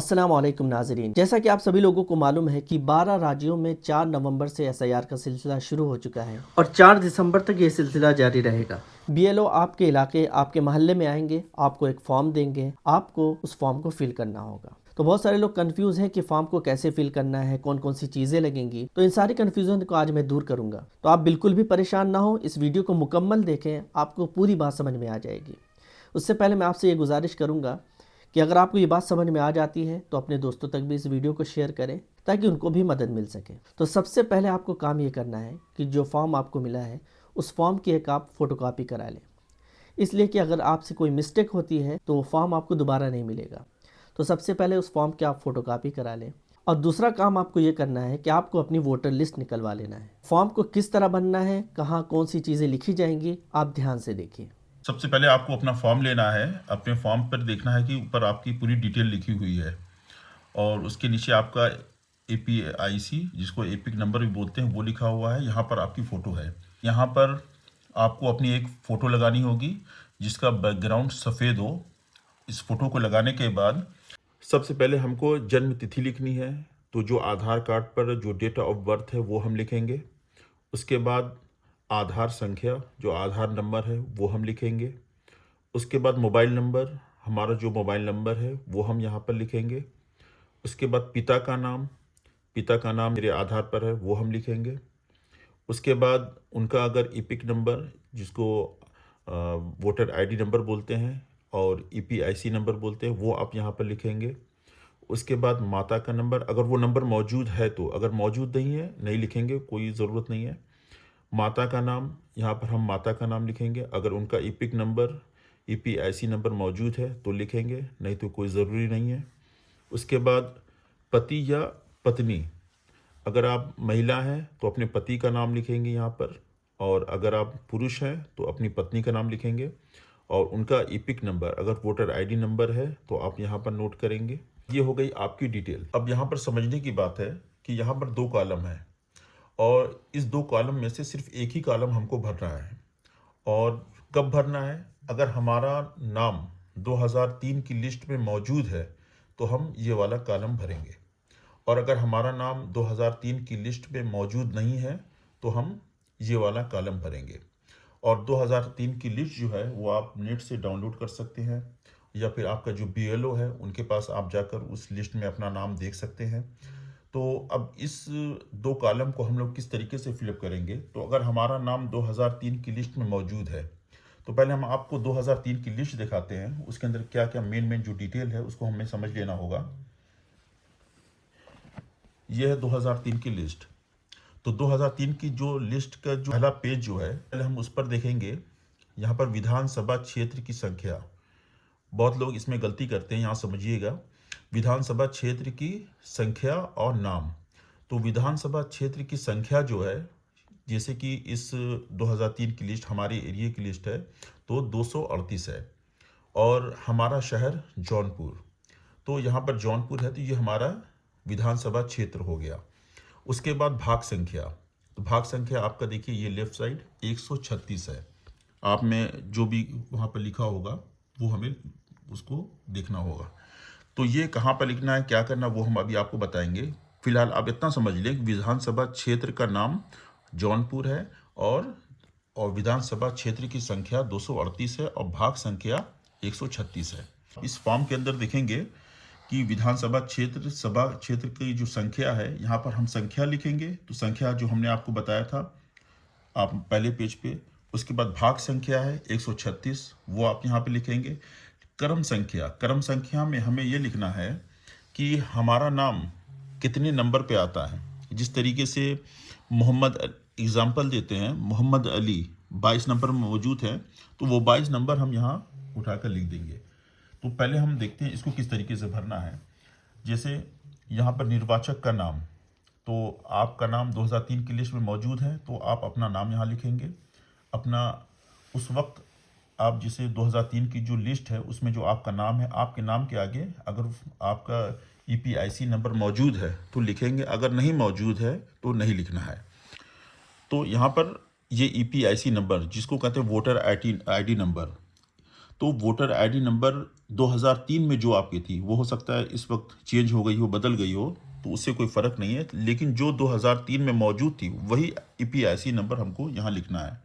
अस्सलाम वालेकुम नाज़रीन। जैसा कि आप सभी लोगों को मालूम है कि 12 राज्यों में 4 नवंबर से एसआईआर का सिलसिला शुरू हो चुका है और 4 दिसंबर तक ये सिलसिला जारी रहेगा। बीएलओ आपके इलाके, आपके मोहल्ले में आएंगे, आपको एक फॉर्म देंगे, आपको उस फॉर्म को फिल करना होगा। तो बहुत सारे लोग कंफ्यूज हैं कि फॉर्म को कैसे फिल करना है, कौन कौन सी चीज़ें लगेंगी। तो इन सारी कंफ्यूजन को आज मैं दूर करूंगा। तो आप बिल्कुल भी परेशान ना हो, इस वीडियो को मुकम्मल देखें, आपको पूरी बात समझ में आ जाएगी। उससे पहले मैं आपसे ये गुजारिश करूंगा कि अगर आपको ये बात समझ में आ जाती है तो अपने दोस्तों तक भी इस वीडियो को शेयर करें ताकि उनको भी मदद मिल सके। तो सबसे पहले आपको काम ये करना है कि जो फॉर्म आपको मिला है उस फॉर्म की एक आप फ़ोटोकॉपी करा लें, इसलिए कि अगर आपसे कोई मिस्टेक होती है तो वो फॉर्म आपको दोबारा नहीं मिलेगा। तो सबसे पहले उस फॉर्म की आप फ़ोटोकॉपी करा लें। और दूसरा काम आपको ये करना है कि आपको अपनी वोटर लिस्ट निकलवा लेना है। फॉर्म को किस तरह बनना है, कहाँ कौन सी चीज़ें लिखी जाएंगी, आप ध्यान से देखिए। सबसे पहले आपको अपना फॉर्म लेना है। अपने फॉर्म पर देखना है कि ऊपर आपकी पूरी डिटेल लिखी हुई है और उसके नीचे आपका APIC, जिसको एपिक नंबर भी बोलते हैं, वो लिखा हुआ है। यहाँ पर आपकी फ़ोटो है। यहाँ पर आपको अपनी एक फ़ोटो लगानी होगी जिसका बैकग्राउंड सफ़ेद हो। इस फ़ोटो को लगाने के बाद सबसे पहले हमको जन्म तिथि लिखनी है। तो जो आधार कार्ड पर जो डेट ऑफ बर्थ है वो हम लिखेंगे। उसके बाद आधार संख्या, जो आधार नंबर है, वो हम लिखेंगे। उसके बाद मोबाइल नंबर, हमारा जो मोबाइल नंबर है वो हम यहाँ पर लिखेंगे। उसके बाद पिता का नाम मेरे आधार पर है वो हम लिखेंगे। उसके बाद उनका अगर ईपिक नंबर, जिसको वोटर आईडी नंबर बोलते हैं और EPIC नंबर बोलते हैं, वो आप यहाँ पर लिखेंगे। उसके बाद माता का नंबर, अगर वो नंबर मौजूद है तो, अगर मौजूद नहीं है नहीं लिखेंगे, कोई ज़रूरत नहीं है। माता का नाम, यहाँ पर हम माता का नाम लिखेंगे। अगर उनका ईपिक नंबर, EPIC नंबर मौजूद है तो लिखेंगे, नहीं तो कोई ज़रूरी नहीं है। उसके बाद पति या पत्नी, अगर आप महिला हैं तो अपने पति का नाम लिखेंगे यहाँ पर, और अगर आप पुरुष हैं तो अपनी पत्नी का नाम लिखेंगे। और उनका ईपिक नंबर, अगर वोटर आईडी नंबर है तो आप यहाँ पर नोट करेंगे। ये हो गई आपकी डिटेल। अब यहाँ पर समझने की बात है कि यहाँ पर 2 कॉलम है और इस 2 कॉलम में से सिर्फ एक ही कॉलम हमको भरना है। और कब भरना है? अगर हमारा नाम 2003 की लिस्ट में मौजूद है तो हम ये वाला कॉलम भरेंगे, और अगर हमारा नाम 2003 की लिस्ट में मौजूद नहीं है तो हम ये वाला कॉलम भरेंगे। और 2003 की लिस्ट जो है वो आप नेट से डाउनलोड कर सकते हैं, या फिर आपका जो BLO है उनके पास आप जाकर उस लिस्ट में अपना नाम देख सकते हैं। तो अब इस 2 कॉलम को हम लोग किस तरीके से फिलअप करेंगे? तो अगर हमारा नाम 2003 की लिस्ट में मौजूद है तो पहले हम आपको 2003 की लिस्ट दिखाते हैं। उसके अंदर क्या क्या मेन जो डिटेल है उसको हमें समझ लेना होगा। यह है 2003 की लिस्ट। तो 2003 की जो लिस्ट का जो पहला पेज जो है, पहले हम उस पर देखेंगे। यहाँ पर विधानसभा क्षेत्र की संख्या, बहुत लोग इसमें गलती करते हैं, यहाँ समझिएगा। विधानसभा क्षेत्र की संख्या और नाम। तो विधानसभा क्षेत्र की संख्या जो है, जैसे कि इस 2003 की लिस्ट हमारे एरिया की लिस्ट है तो 238 है, और हमारा शहर जौनपुर, तो यहाँ पर जौनपुर है, तो ये हमारा विधानसभा क्षेत्र हो गया। उसके बाद भाग संख्या, तो भाग संख्या आपका देखिए ये लेफ्ट साइड 136 है। आप में जो भी वहाँ पर लिखा होगा वो हमें उसको देखना होगा। तो ये कहाँ पर लिखना है, क्या करना, वो हम अभी आपको बताएंगे। फिलहाल आप इतना समझ लें कि विधानसभा क्षेत्र का नाम जौनपुर है, और विधानसभा क्षेत्र की संख्या 238 है, और भाग संख्या 136 है। इस फॉर्म के अंदर देखेंगे कि विधानसभा क्षेत्र सभा क्षेत्र की जो संख्या है, यहाँ पर हम संख्या लिखेंगे। तो संख्या जो हमने आपको बताया था आप पहले पेज पे। उसके बाद भाग संख्या है 136, वो आप यहाँ पे लिखेंगे। क्रम संख्या में हमें ये लिखना है कि हमारा नाम कितने नंबर पे आता है। जिस तरीके से मोहम्मद एग्जाम्पल देते हैं, मोहम्मद अली 22 नंबर में मौजूद है, तो वो 22 नंबर हम यहाँ उठाकर लिख देंगे। तो पहले हम देखते हैं इसको किस तरीके से भरना है। जैसे यहाँ पर निर्वाचक का नाम, तो आपका नाम 2003 की लिस्ट में मौजूद है तो आप अपना नाम यहाँ लिखेंगे। अपना उस वक्त आप जैसे 2003 की जो लिस्ट है उसमें जो आपका नाम है, आपके नाम के आगे अगर आपका EPIC नंबर मौजूद है तो लिखेंगे, अगर नहीं मौजूद है तो नहीं लिखना है। तो यहाँ पर ये EPIC नंबर, जिसको कहते हैं वोटर आईडी नंबर, तो वोटर आईडी नंबर 2003 में जो आपकी थी वो हो सकता है इस वक्त चेंज हो गई हो, बदल गई हो, तो उससे कोई फ़र्क नहीं है, लेकिन जो 2003 में मौजूद थी वही EPIC नंबर हमको यहाँ लिखना है।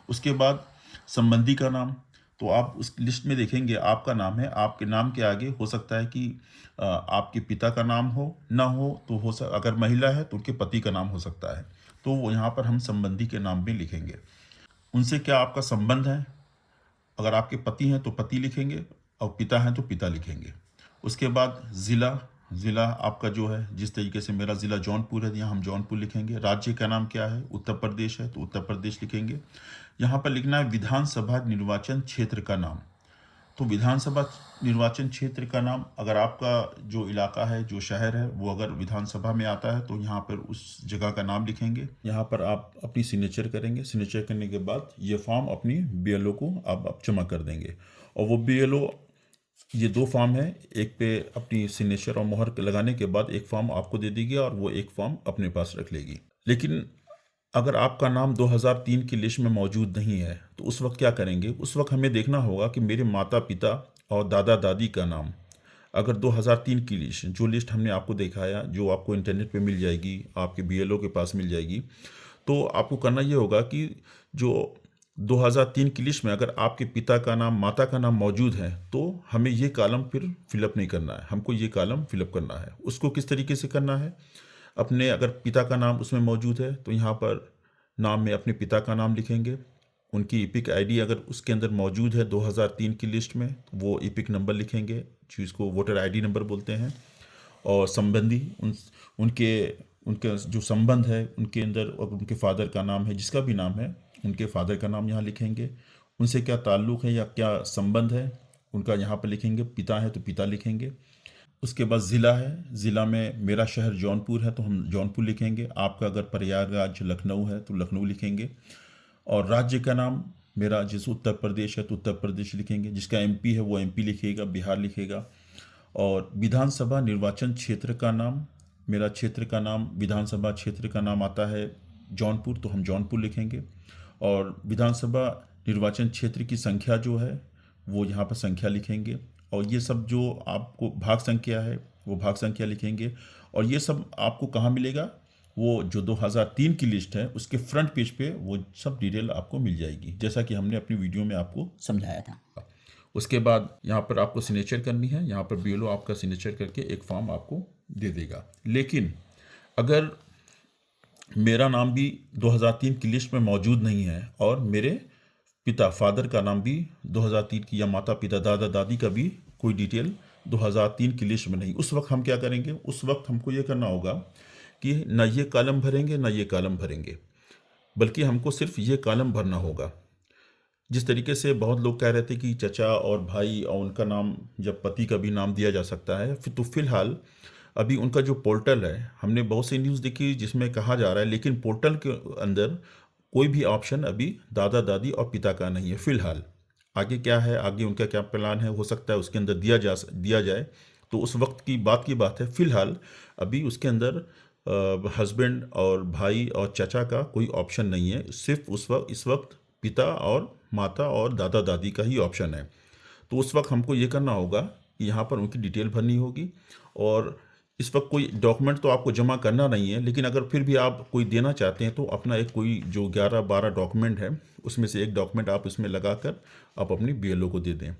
उसके बाद संबंधी का नाम, तो आप उस लिस्ट में देखेंगे आपका नाम है, आपके नाम के आगे हो सकता है कि आपके पिता का नाम हो, ना हो तो अगर महिला है तो उनके पति का नाम हो सकता है, तो वो यहाँ पर हम संबंधी के नाम में लिखेंगे। उनसे क्या आपका संबंध है, अगर आपके पति हैं तो पति लिखेंगे और पिता हैं तो पिता लिखेंगे। उसके बाद ज़िला आपका जो है, जिस तरीके से मेरा ज़िला जौनपुर है, यहाँ हम जौनपुर लिखेंगे। राज्य का नाम क्या है, उत्तर प्रदेश है तो उत्तर प्रदेश लिखेंगे। यहाँ पर लिखना है विधानसभा निर्वाचन क्षेत्र का नाम, तो विधानसभा निर्वाचन क्षेत्र का नाम, अगर आपका जो इलाका है, जो शहर है, वो अगर विधानसभा में आता है तो यहाँ पर उस जगह का नाम लिखेंगे। यहाँ पर आप अपनी सिग्नेचर करेंगे। सिग्नेचर करने के बाद ये फॉर्म अपनी BLO को आप जमा कर देंगे, और वो BLO, ये 2 फॉर्म है, एक पे अपनी सिग्नेचर और मोहर लगाने के बाद एक फॉर्म आपको दे देगी और वो एक फॉर्म अपने पास रख लेगी। लेकिन अगर आपका नाम 2003 की लिस्ट में मौजूद नहीं है तो उस वक्त क्या करेंगे, उस वक्त हमें देखना होगा कि मेरे माता पिता और दादा दादी का नाम, अगर 2003 की लिस्ट, जो लिस्ट हमने आपको दिखाया, जो आपको इंटरनेट पे मिल जाएगी, आपके BLO के पास मिल जाएगी, तो आपको करना ये होगा कि जो 2003 की लिस्ट में अगर आपके पिता का नाम, माता का नाम मौजूद है, तो हमें ये कॉलम फिर फिलअप नहीं करना है, हमको ये कॉलम फिलअप करना है। उसको किस तरीके से करना है, अपने अगर पिता का नाम उसमें मौजूद है तो यहाँ पर नाम में अपने पिता का नाम लिखेंगे। उनकी EPIC ID अगर उसके अंदर मौजूद है 2003 की लिस्ट में, वो EPIC नंबर लिखेंगे, जिसको वोटर ID नंबर बोलते हैं। और संबंधी, उनके उनके जो संबंध है उनके अंदर, और उनके फादर का नाम है, जिसका भी नाम है, उनके फादर का नाम यहाँ लिखेंगे। उनसे क्या ताल्लुक़ है या क्या संबंध है उनका यहाँ पर लिखेंगे। पिता है तो पिता लिखेंगे। उसके बाद ज़िला है, ज़िला में मेरा शहर जौनपुर है तो हम जौनपुर लिखेंगे। आपका अगर प्रयागराज लखनऊ है तो लखनऊ लिखेंगे। और राज्य का नाम, मेरा जैसे उत्तर प्रदेश है तो उत्तर प्रदेश लिखेंगे, जिसका MP है वो MP लिखेगा, बिहार लिखेगा। और विधानसभा निर्वाचन क्षेत्र का नाम, मेरा क्षेत्र का नाम, विधानसभा क्षेत्र का नाम आता है जौनपुर तो हम जौनपुर लिखेंगे। और विधानसभा निर्वाचन क्षेत्र की संख्या जो है वो यहाँ पर संख्या लिखेंगे। और ये सब जो आपको भाग संख्या है वो भाग संख्या लिखेंगे। और ये सब आपको कहाँ मिलेगा, वो जो 2003 की लिस्ट है उसके फ्रंट पेज पे वो सब डिटेल आपको मिल जाएगी, जैसा कि हमने अपनी वीडियो में आपको समझाया था। उसके बाद यहाँ पर आपको सिग्नेचर करनी है, यहाँ पर BLO आपका सिग्नेचर करके एक फॉर्म आपको दे देगा। लेकिन अगर मेरा नाम भी 2003 की लिस्ट में मौजूद नहीं है और मेरे पिता, फादर का नाम भी 2003 की, या माता पिता, दादा दादी का भी कोई डिटेल 2003 की लिस्ट में नहीं, उस वक्त हम क्या करेंगे, उस वक्त हमको ये करना होगा कि ना ये कॉलम भरेंगे ना ये कॉलम भरेंगे, बल्कि हमको सिर्फ ये कॉलम भरना होगा। जिस तरीके से बहुत लोग कह रहे थे कि चचा और भाई और उनका नाम, जब पति का भी नाम दिया जा सकता है, फिर तो फिलहाल अभी उनका जो पोर्टल है, हमने बहुत सी न्यूज़ देखी जिसमें कहा जा रहा है, लेकिन पोर्टल के अंदर कोई भी ऑप्शन अभी दादा दादी और पिता का नहीं है फिलहाल। आगे क्या है, आगे उनका क्या प्लान है, हो सकता है उसके अंदर दिया जाए, तो उस वक्त की बात है। फिलहाल अभी उसके अंदर हस्बैंड और भाई और चाचा का कोई ऑप्शन नहीं है, सिर्फ इस वक्त पिता और माता और दादा दादी का ही ऑप्शन है। तो उस वक्त हमको ये करना होगा कि यहाँ पर उनकी डिटेल भरनी होगी। और इस वक्त कोई डॉक्यूमेंट तो आपको जमा करना नहीं है, लेकिन अगर फिर भी आप कोई देना चाहते हैं तो अपना एक कोई जो 11-12 डॉक्यूमेंट है उसमें से एक डॉक्यूमेंट आप इसमें लगाकर आप अपनी BLO को दे दें।